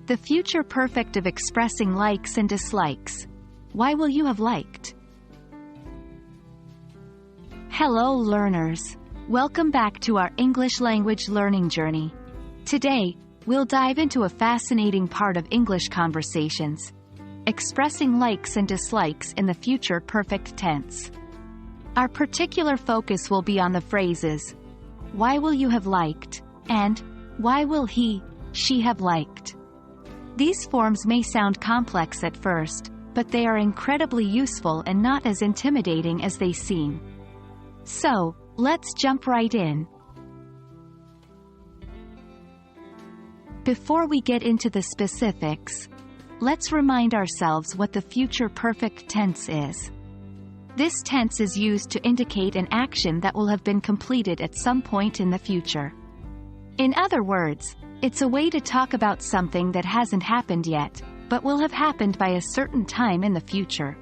The future perfect of expressing likes and dislikes. Why will you have liked? Hello learners. Welcome back to our English language learning journey. Today, we'll dive into a fascinating part of English conversations: expressing likes and dislikes in the future perfect tense. Our particular focus will be on the phrases, "Why will you have liked?" and "Why will he, she have liked?" These forms may sound complex at first, but they are incredibly useful and not as intimidating as they seem. So, let's jump right in. Before we get into the specifics, let's remind ourselves what the future perfect tense is. This tense is used to indicate an action that will have been completed at some point in the future. In other words, it's a way to talk about something that hasn't happened yet, but will have happened by a certain time in the future.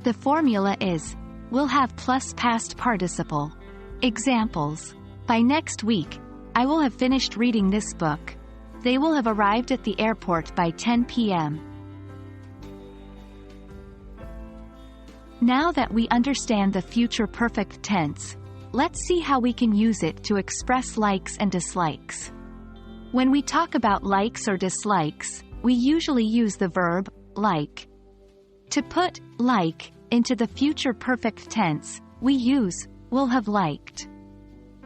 The formula is, will have plus past participle. Examples: by next week, I will have finished reading this book. They will have arrived at the airport by 10 p.m. Now that we understand the future perfect tense, let's see how we can use it to express likes and dislikes. When we talk about likes or dislikes, we usually use the verb like. To put like into the future perfect tense, we use will have liked.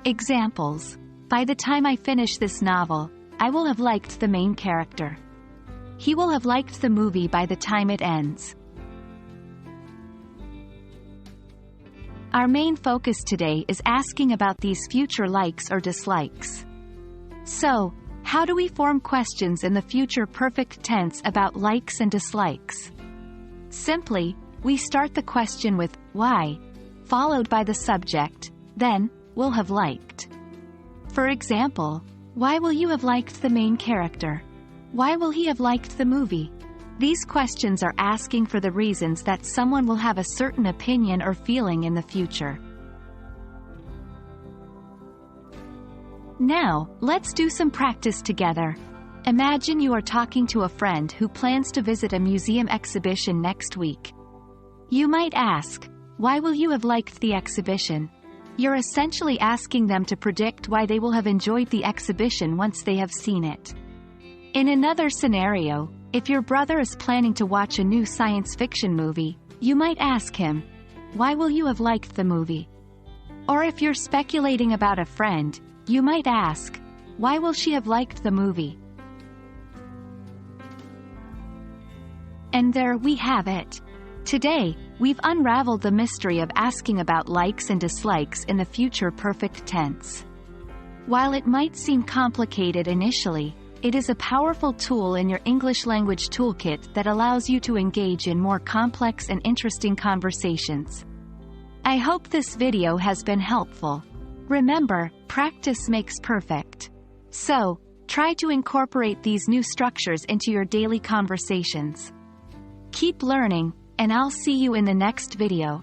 Examples: by the time I finish this novel, I will have liked the main character. He will have liked the movie by the time it ends. Our main focus today is asking about these future likes or dislikes. So, how do we form questions in the future perfect tense about likes and dislikes? Simply, we start the question with why, followed by the subject, then will have liked. For example, why will you have liked the main character? Why will he have liked the movie? These questions are asking for the reasons that someone will have a certain opinion or feeling in the future. Now, let's do some practice together. Imagine you are talking to a friend who plans to visit a museum exhibition next week. You might ask, why will you have liked the exhibition? You're essentially asking them to predict why they will have enjoyed the exhibition once they have seen it. In another scenario, if your brother is planning to watch a new science fiction movie, you might ask him, why will you have liked the movie? Or if you're speculating about a friend, you might ask, why will she have liked the movie? And there we have it. Today, we've unraveled the mystery of asking about likes and dislikes in the future perfect tense. While it might seem complicated initially, it is a powerful tool in your English language toolkit that allows you to engage in more complex and interesting conversations. I hope this video has been helpful. Remember, practice makes perfect. So, try to incorporate these new structures into your daily conversations. Keep learning, and I'll see you in the next video.